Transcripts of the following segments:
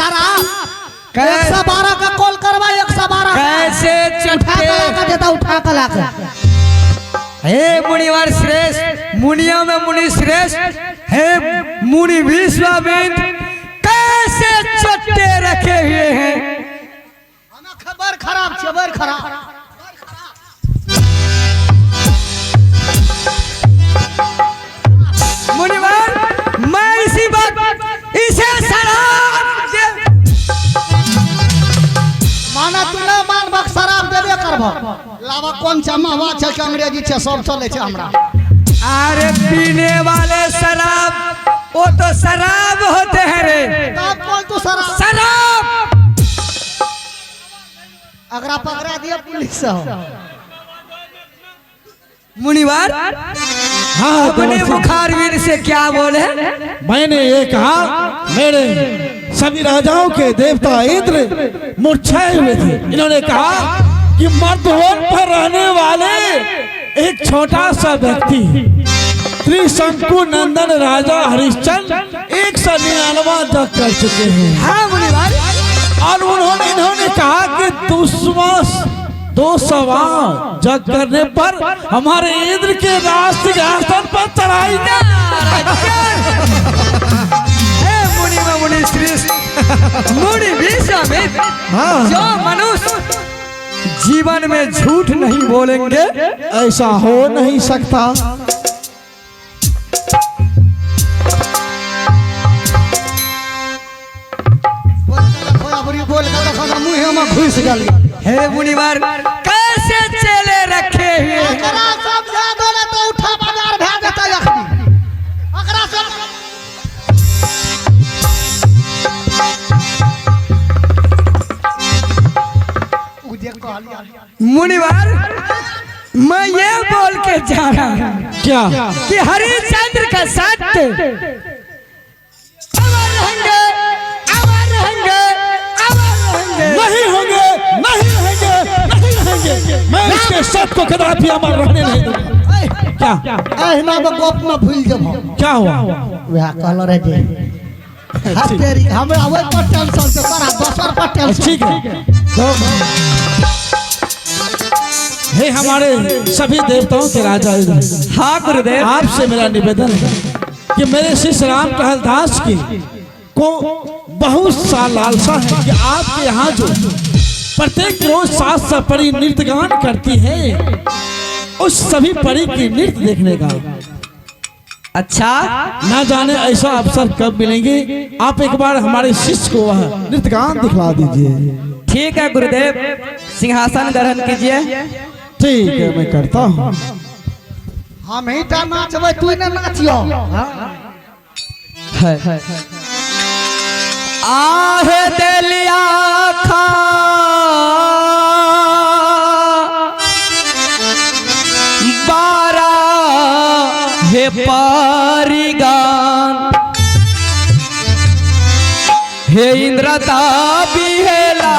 शराब 112 का कॉल करवा 112 कैसे चट्टे उठा कर लाकर हे मुनिवर श्रेष्ठ मुनियों में मुनि श्रेष्ठ हे मुनि विश्वामित्र कैसे चट्टे रखे हुए हैं। खबर खराब मुनिवर मैं इसी बात इसे शराब माना तू ना मान बक शराब देबे करब लावा कौन चमावा छ के अंग्रेजी छ सब चले छ हमरा। अरे पीने वाले शराब वो तो शराब होते हैं रे। तब कौन तू शराब अगरा पकड़ा दिया पुलिस हो मुनिवर हाँ अपने मुखारवीर से क्या बोले। मैंने ये कहा मेरे सभी राजाओं के देवता इंद्र मूर्छाए हुए थे। इन्होंने कहा कि मर्दवन पर रहने वाले एक छोटा सा व्यक्ति त्रिशंकु नंदन राजा हरिश्चंद्र 199 जग कर चुके हैं। हाँ मुनिवर और इन्होंने कहा कि 200 जग करने पर हमारे इंद्र के राजसिंहासन पर चढ़ाएंगे। मुनि में मुनि श्रेष्ठ मुनि विश्वामित्र जो मनुष्य जीवन में झूठ नहीं बोलेंगे ऐसा हो नहीं सकता। बोल के देखो मुंह में घुस गल। हे मुनिवर कैसे चेले रखे हुए एकरा सब याद होला तो उठा बाजार भे देता अखनी एकरा सब उजे कहलिया मुनिवर मैं ये बोल के जा रहा हूँ क्या कि हरिश्चंद्र का सत्य नहीं होंगे मैं इसके सत्य को कदापि अमर रहने नहीं दूंगा। क्या एहना तो गोप में भूल जब क्या हुआ वह कहल रे जे तेरी हमरा ओए पर टेंशन से करा दोसर पर टेंशन। ठीक है तो हे हमारे सभी देवताओं के राजा हाँ गुरुदेव आपसे मेरा निवेदन है कि मेरे शिष्य राम टहल दास की को बहुत सा लालसा है कि आपके यहाँ जो प्रत्येक रोज 700 परी नृत्य गान करती है उस सभी परी की नृत्य देखने का अच्छा ना जाने ऐसा अवसर कब मिलेंगे। आप एक बार हमारे शिष्य को वह नृत्य गान दिखला दीजिए। ठीक है गुरुदेव सिंहासन ग्रहण कीजिए। ठीक है मैं करता हूँ। हम ही टा नाचबे तू न नाचियो। आहे देलिया खा बारा हे पारिगान हे इंद्रता बिहेला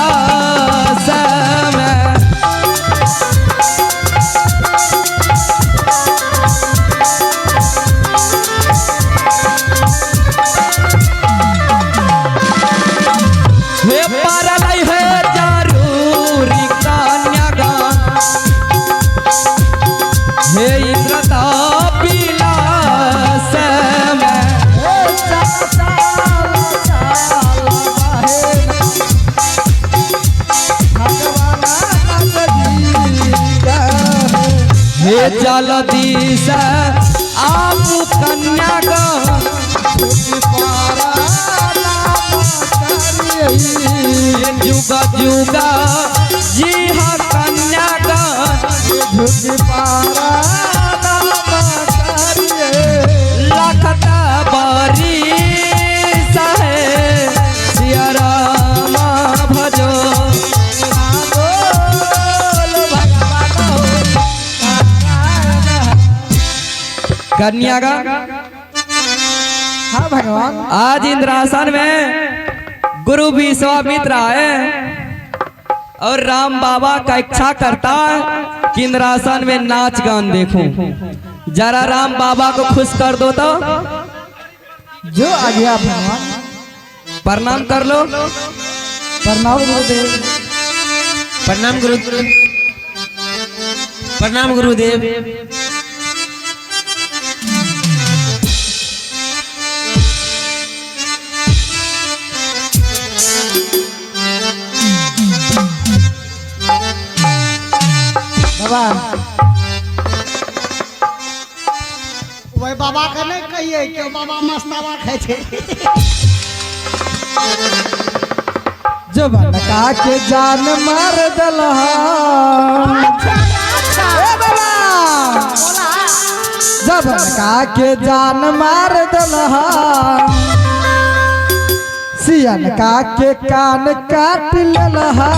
समय हे पारलाई है जरूरी कन्यागान हे इंद्रता बिलास में हे जलदीश आप कन्यागान जुगा जुगा जी हाँ कन्यागान लखता बारी सहे सिया रामा भजो कन्यागान। हाँ भगवान आज इंद्रासन में गुरु विश्वामित्र आए और राम बाबा का इच्छा करता है कि इंद्रासन में नाच गान देखूं। जरा राम बाबा को खुश कर दो तो जो आ गया भगवान। प्रणाम कर लो। प्रणाम गुरुदेव। प्रणाम गुरुदेव। प्रणाम गुरुदेव। बाबा वही बाबा के नहीं कहिए कि बाबा मस्तावा खाए थे। जवन का के जान मार दलहा जवन का के जान मार दलहा सियन का के कान काट ललहा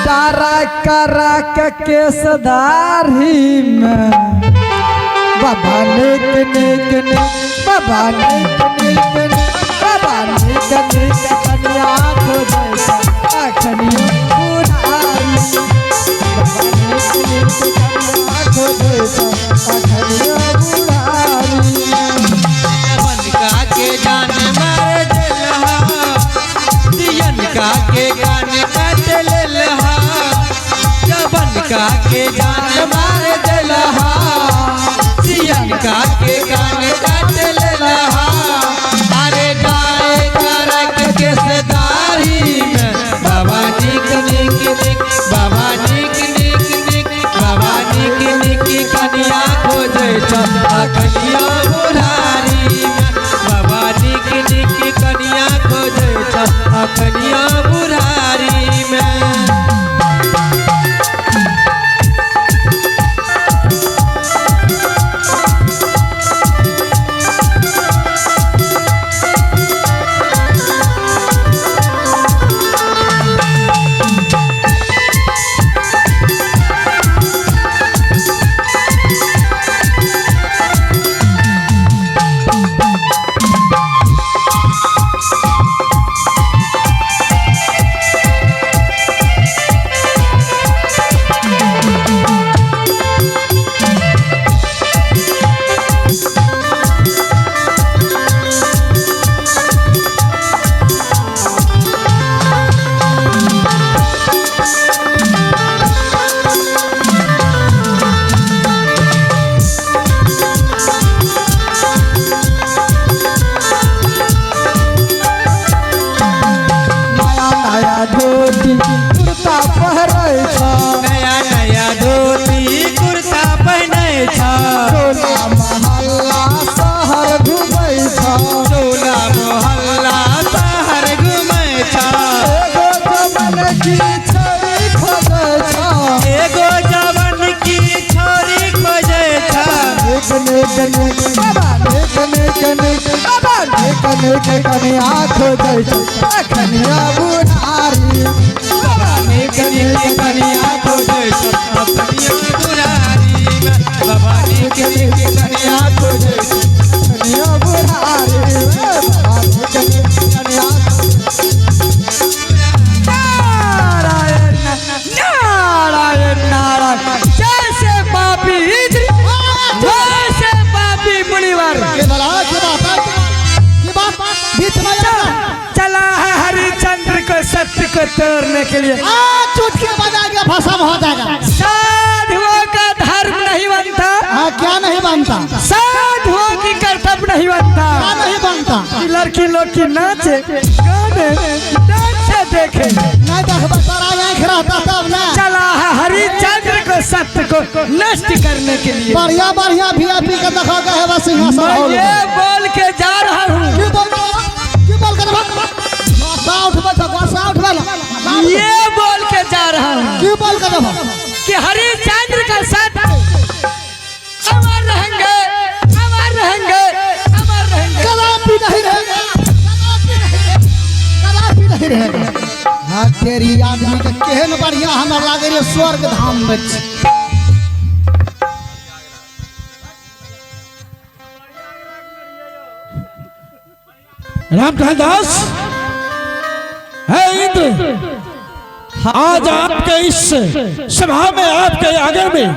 डारा करा के केसदारी में बाबा निक निक निक बाबा निक निक निक बाबा निक निक कन्या को जैसा अखनिया बुढ़ाई बाबा निक निक कन्या को जैसा अखनिया बुढ़ाई जवन का के जान मार देलहा दियन का के कान काट लेलहा जवन का के जान मार देलहा दियन का के कान काट लेलहा अरे गाय करक के सदारी में बाबा निक निक निक बाबा निक निक निक बाबा निक निक कन्या खोजे कन्या बुढ़ारी में बाबा निक निक कन्या खोजे कन्या बुढ़ारी में कुर्ता पहरे छा नया नया धोती कुर्ता पहने छा टोला महल्ला शहर घूमै छा टोला मोहल्ला शहर घूमे छा एगो जमन की छई खोजै छा एगो जवन की छोरी खोजे छा निक निक निक बाबा निक निक निक बाबा निक निक कन्या खोजै छा कन्या बुढ़ारी बाबा निक निक कन्या खोजे छा कन्या बुढ़ारी में बाबा निक निक कन्या खोजे कन्या बुढ़ारी बाबा निक निक कन्या नारायण नारायण नारायण जैसे पापी जैसे पापी मुनिवर के भला की बात है की बात बीच में चला है हरिचंद्र को सत्य को तोड़ने के लिए चुटकी बजाएगा भस्म हो जाएगा। साधुओं का धर्म नहीं बनता हाँ क्या नहीं बनता साधुओं की कर्तव्य नहीं बनता क्या नहीं बनता कि लड़की लोग की नाचे गाने डांस देखे नहीं देख बसारा आँख रहता तब ना चला है हरिचंद्र को सत्य को नष्ट करने के लिए बढ़िया बढ़िया VIP के देखो गए बस सिंहासन मैं हॉल ये बोल के जा रहा हूँ क्यों बोल कर गोसा उठबे छ गोसा उठबे ना ये बोल के जा रहा हूँ क्यों बोल कर कि हरिचंद्र का साथ अमर रहेंगे अमर रहेंगे अमर रहेंगे कदापि नहीं रहेगा कदापि नहीं रहेगा। हाँ तेरी आदमी के केहन बढ़िया हमरा लागे रे स्वर्ग धाम में छी। रामकृष्ण दास है इंद्र आज आपके इस सभा में आपके आगे में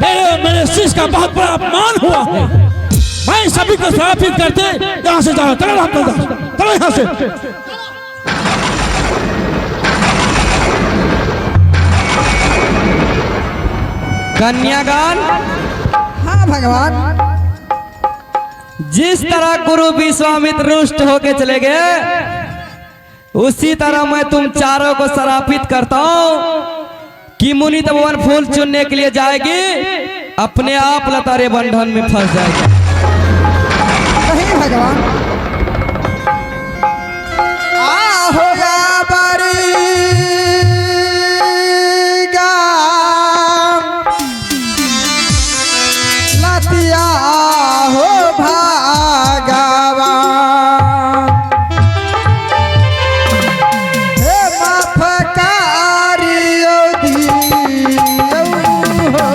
मेरे शिष्य का बहुत बड़ा अपमान हुआ है। मैं सभी को श्रापित करते यहाँ से जाओ, चलो चलो यहाँ से। कन्यागण, हाँ भगवान। जिस तरह गुरु विश्वामित्र रुष्ट होके चले गए, उसी तरह मैं तुम चारों को श्रापित करता हूँ कि मुनि तपोवन फूल चुनने के लिए जाएगी, अपने आप लतारे बंधन में फंस जाएगी। नहीं भगवान, होगा बड़ी लतिया हो भागवा, हे माफकारियो दियो हो,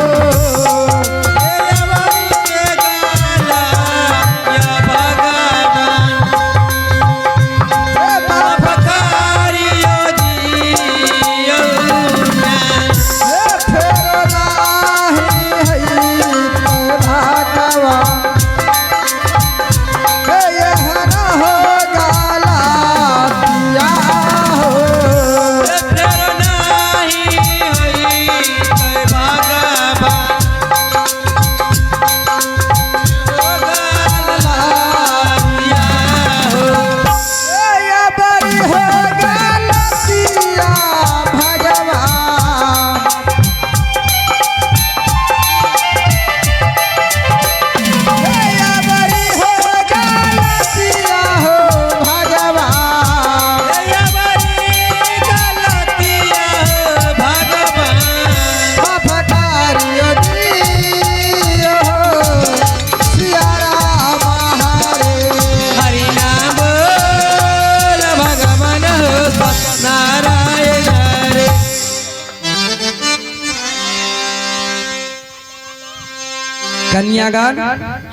कन्यागण,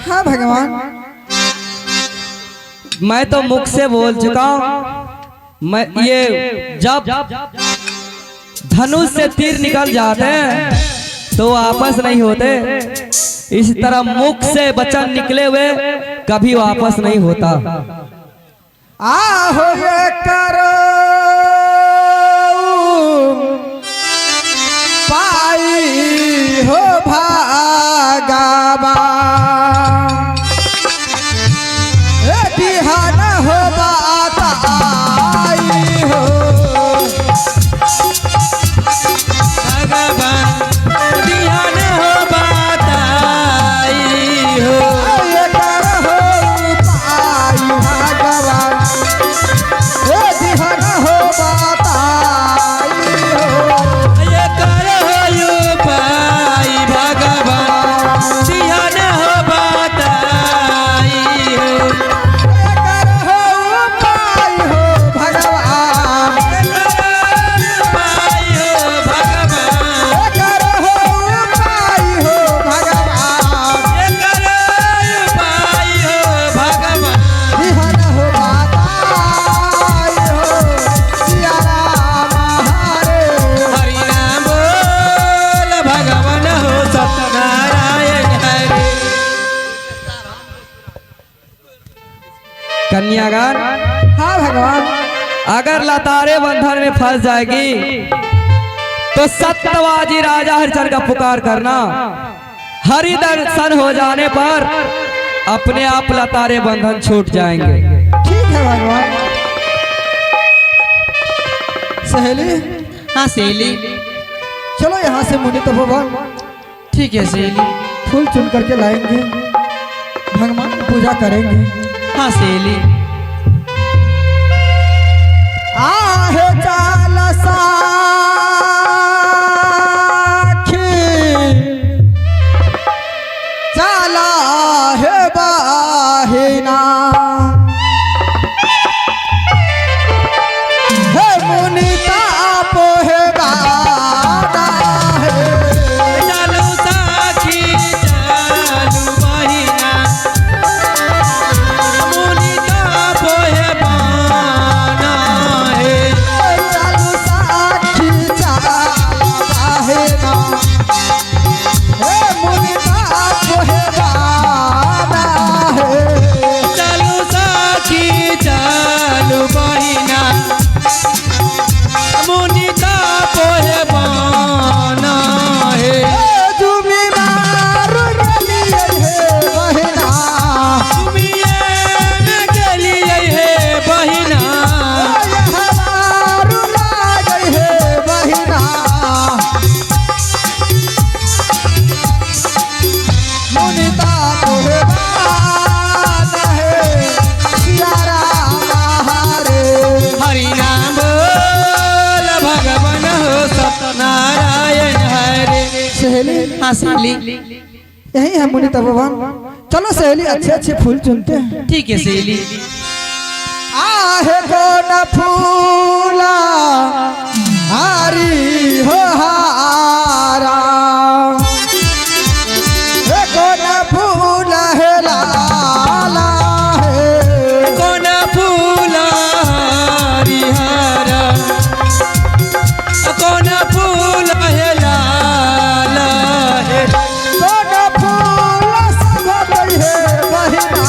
हाँ भगवान। मैं तो मुख से बोल चुका हूँ, मैं ये जब धनुष से तीर निकल जाते हैं तो वापस नहीं होते, इस तरह मुख से वचन निकले हुए कभी वापस नहीं होता। आहो करो पाई हो भागवा, बिहान हो बात आई हो, भगवान ध्यान हो बात आई हो, ये करो पाई भागवा, बिहान हो बात आई हो, ये करो पाई भगवान ध्यान हो बात आई हो, पाई हो भगवान, पाई हो भगवान, पाई हो भगवान, ये करो पाई हो भगवान, बिहान हो बात आई हो, सिया राम हरे, हरि नाम बोल भगवान हो सत्यनारायण हरे। कन्यागण, हाँ भगवान। अगर लतारे बंधन में फंस जाएगी तो सत्यवाजी राजा हरिचंद्र का पुकार करना, हरि दर्शन हो जाने पर अपने आप लतारे बंधन छूट जाएंगे। ठीक है भगवान। सहेली, हाँ सहेली, चलो यहाँ से मुनि तपोवन ठीक है सहेली, फूल चुन करके लाएंगे, भगवान की पूजा करेंगे। हाँ सहेली, आहे चाल साखी, चाला है बाहिना, हे मुनि ताप है बादा है, चालू साखी चालू बहिना, मुनि सहेली हाँ सहेली, यही है मुनि तपोवन। चलो सहेली अच्छे अच्छे फूल चुनते हैं। ठीक है सहेली। आहे कौन फूला हारी हो हारा, हे कौन फूल है लाला है, कौन फूला हरिहरा, कौन फूल है लाल है, कौन फूल सब है बहिना,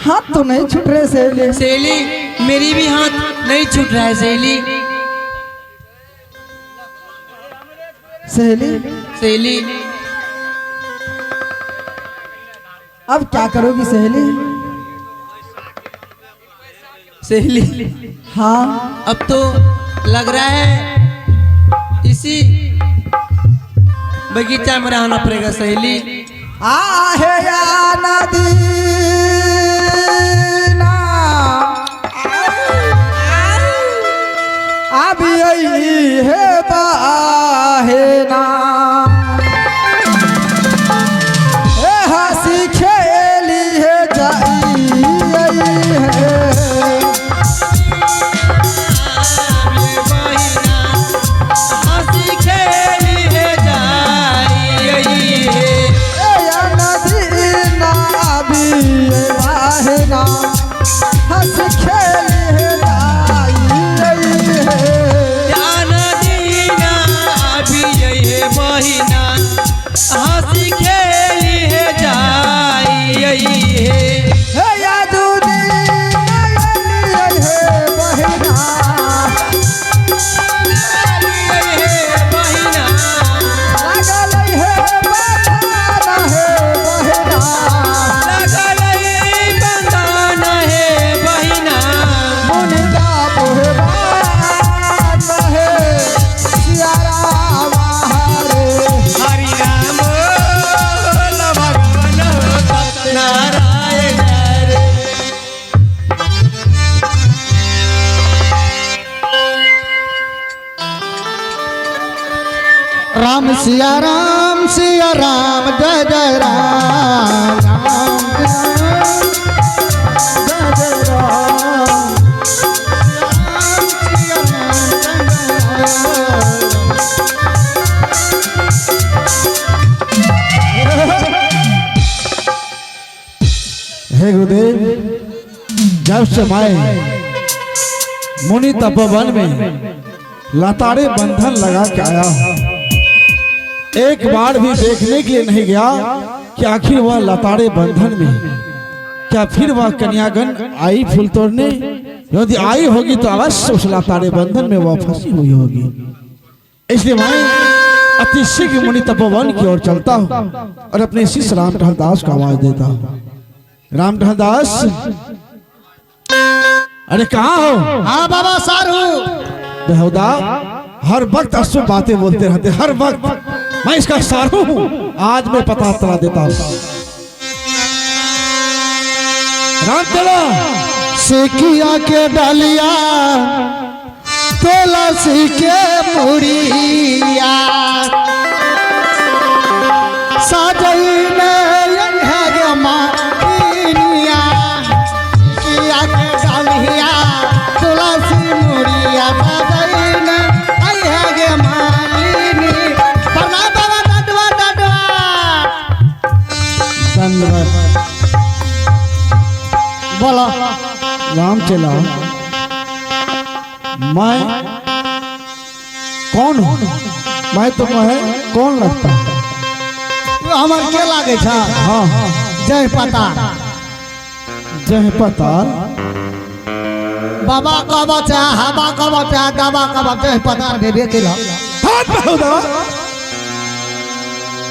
हाथ तो नहीं छूट रहे सहेली। सहेली मेरी भी हाथ नहीं छूट रहा है सहेली। सहेली सहेली अब क्या करोगी सहेली? सहेली हाँ अब तो लग रहा है इसी बगीचा में रहना पड़ेगा सहेली। आहे या नदी ना अभी आई है बाहे ना, ए हंसी खेली है जाई है, हंस खेली है अभी यही महीना हंसी खेली है जाई हे यादू राम सिया राम जय जय राम, राम जय जय राम, सिया राम हे गुरुदेव, जब से मैं मुनि तपोवन में लताड़े बंधन लगा के आया, एक बार भी देखने के लिए नहीं गया कि आखिर वह लताड़े बंधन में क्या फिर वह कन्यागन आई फूल तोड़ने। यदि आई होगी तो अवश्य उस लताड़े बंधन में वह फंसी हुई होगी। इसलिए मैं अति शीघ्र मुनि तपोवन की ओर चलता हूँ और अपने शिष्य राम टहलदास को आवाज देता हूँ। राम टहलदास, अरे कहाँ हो? हाँ बाबा सारू। बेहुदा हर वक्त अशुभ बातें बोलते रहते, हर वक्त। मैं इसका सारू हूँ, आज मैं पता चला देता हूँ। राम चला सिकिया के डलिया तुलसी के मुड़िया, चला मैं कौन हूँ? मैं तो मैं कौन लगता है? हमर के लागे छ? हाँ जय पता जय पताल बाबा कब चाह हवा कब चाह दवा कब जय पता देवे के ला हाथ बहुदा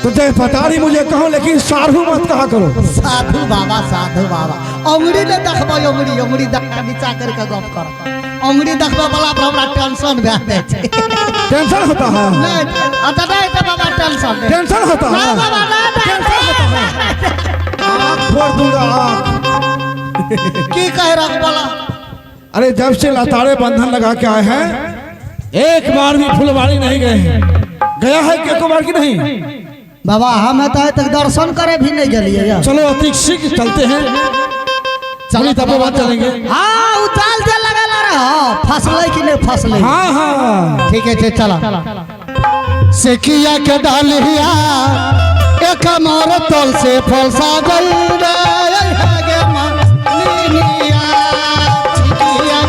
तो जय पतारी मुझे कहो, लेकिन साधु मत कहा करो। साधु बाबा अंगुरी ने देखबो अंगुरी देख नीचा करके गप कर। अंगुरी देखबो वाला पर हमरा टेंशन भए जाय छै। टेंशन होता है? नहीं अतः नहीं तो बाबा टेंशन होता है? ना बाबा ना टेंशन होता है? आँख फोड़ दूंगा आँख। की कह रहा बोला? अरे जब से लताड़े बंधन लगा के आए हैं, एक बार भी फुलवाड़ी नहीं गए हैं। गया है कि एको बार की नहीं? बाबा हमें तो तक दर्शन करे भी नहीं गलिए यार। चलो अति शीघ्र चलते हैं। चलिए तब बात चलेंगे। हाँ उताल दे लगा रहा फसले कि नहीं फसले? हाँ हाँ ठीक है चला सेकिया के डालिया एक मोर तोल से फलसा गई रे गे मनिया सेकिया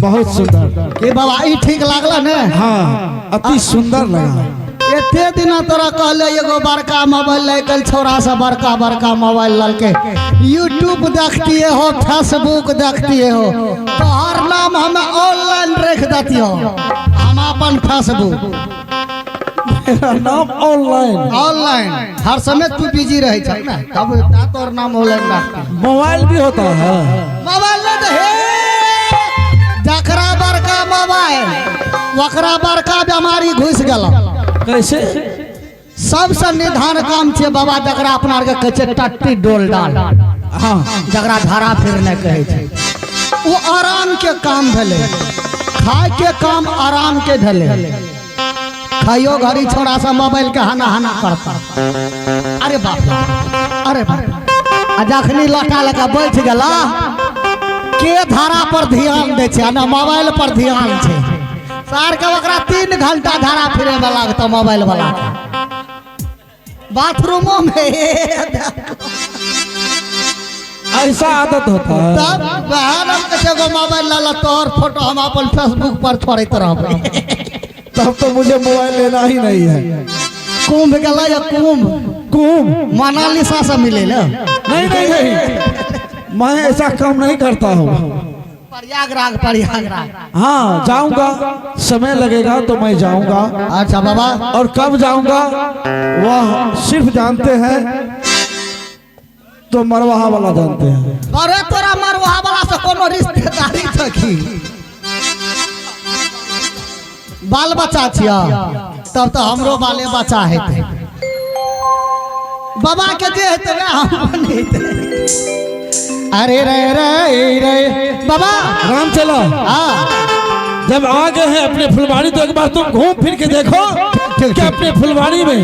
बहुत सुंदर। के बाबा ई ठीक लागला ने? हाँ अति सुंदर लगा। एते दिन तोरा कहले एगो बड़का मोबाइल लेके छोरा से बड़का मोबाइल ललके। यूट्यूब देखती हो, फेसबुक देखती हो, तो हर नाम हमें ऑनलाइन रख देती हो। हम अपन फेसबुक मेरा नाम ऑनलाइन हर समय तू बिजी रहे छ ना, तब तोर नाम ऑनलाइन रखती। मोबाइल भी होता है? मोबाइल नहीं तो हे जकरा बड़का मोबाइल वकरा बड़का बीमारी घुस गेल। कैसे? सबसे निधान काम छे बाबा जकरा अपना आर के कहै छै टट्टी डोल डाल। हाँ जकरा धारा फिरने कहै छै वो आराम के काम भेले, खाए के काम आराम के भेले। खाइयो घड़ी छोड़ा सा मोबाइल के हना करता। अरे बाप अरे बाप आ जखनी लौटा लगा बैठ गेला के धारा पर ध्यान दे छै ना मोबाइल पर ध्यान छै। सार के ओकरा 3 घंटा धारा फिरे में लागतो मोबाइल वाला बाथरूमों में। ऐसा आदत होता है? तब बहन के मोबाइल ला तोर फोटो हम अपन फेसबुक पर छोड़ते रहबे। तब तो मुझे मोबाइल लेना ही नहीं है। कुंभ गेला या कुंभ मोनालिसा से मिले ना? नहीं मैं ऐसा काम नहीं करता हूँ। प्रयागराज हाँ जाऊंगा, समय लगेगा तो मैं जाऊंगा। अच्छा बाबा और कब जाऊंगा वह सिर्फ जानते हैं तो मरवाहा वाला जानते हैं। अरे तोरा मरवाहा वाला से कोनो रिश्तेदारी छ की? बाल बच्चा छिया तब तो हमरो बाले बच्चा हेते। बाबा के जे हेते ना हम हेते। अरे रे बाबा राम चलो। हाँ जब आ गए हैं अपने फुलवाड़ी तो एक बार तुम घूम फिर के देखो। ठीक, कि अपने फुलवाड़ी में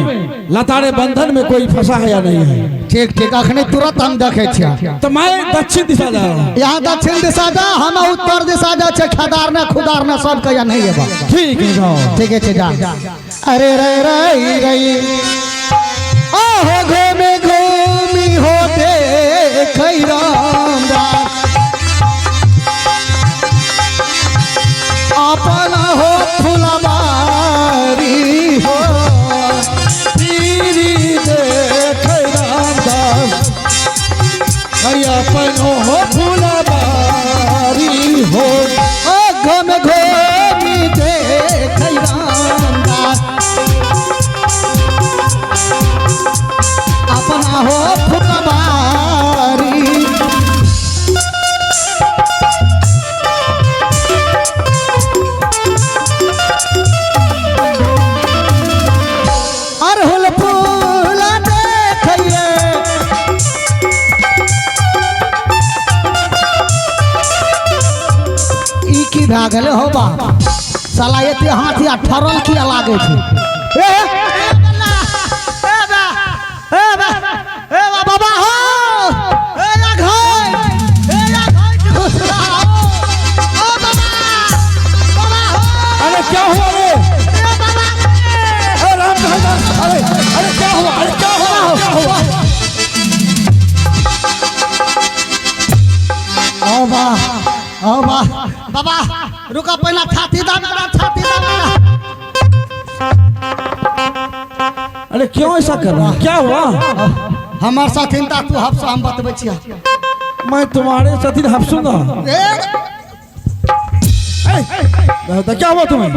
लताड़े बंधन में कोई फंसा है या नहीं है। ठीक ठीक अखने तुरंत हम देखे छिया। तो मैं दक्षिण दिशा जा रहा हूँ। यहाँ दक्षिण दिशा जा, हम उत्तर दिशा जा छे, खदार ने खुदार ने सब कया नहीं है बाबा। ठीक है जाओ। ठीक है जा। अरे रे रे रे ओहो घूमी घूमी हो देख राम दास अपना हो फुलवारी हो तेरी देख रामदास अरे अपन हो फुलवारी हो। घूम घूमी देख राम दास अपना हो फुलवारी। अरहुल फूल देखिए ई की भए गेलै हो बाप साला एते हाथी आ ठरल किया लागे छै। बाबा हो अरे क्या हुआ रे? अरे रामदास अरे क्या हुआ? अरे क्या हुआ? ओ वाह बाबा रुका पहला छाती दा मेरा छाती दा मेरा। अरे क्यों ऐसा कर रहा है? क्या हुआ? हमार साथिनता तू हफ्स हम बतबै छिया। मैं तुम्हारे साथी हफ्सूंगा। तो क्या हुआ तुम्हें?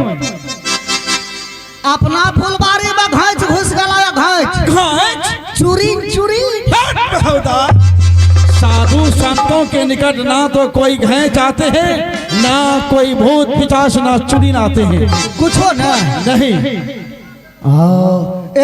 अपना फुलबारी में घाच घुस गया घाच चूरी साधु संतों के निकट ना तो कोई घैंच आते हैं, ना कोई भूत पिशाच, ना चुड़ैल आते हैं। कुछ हो ना नहीं। एक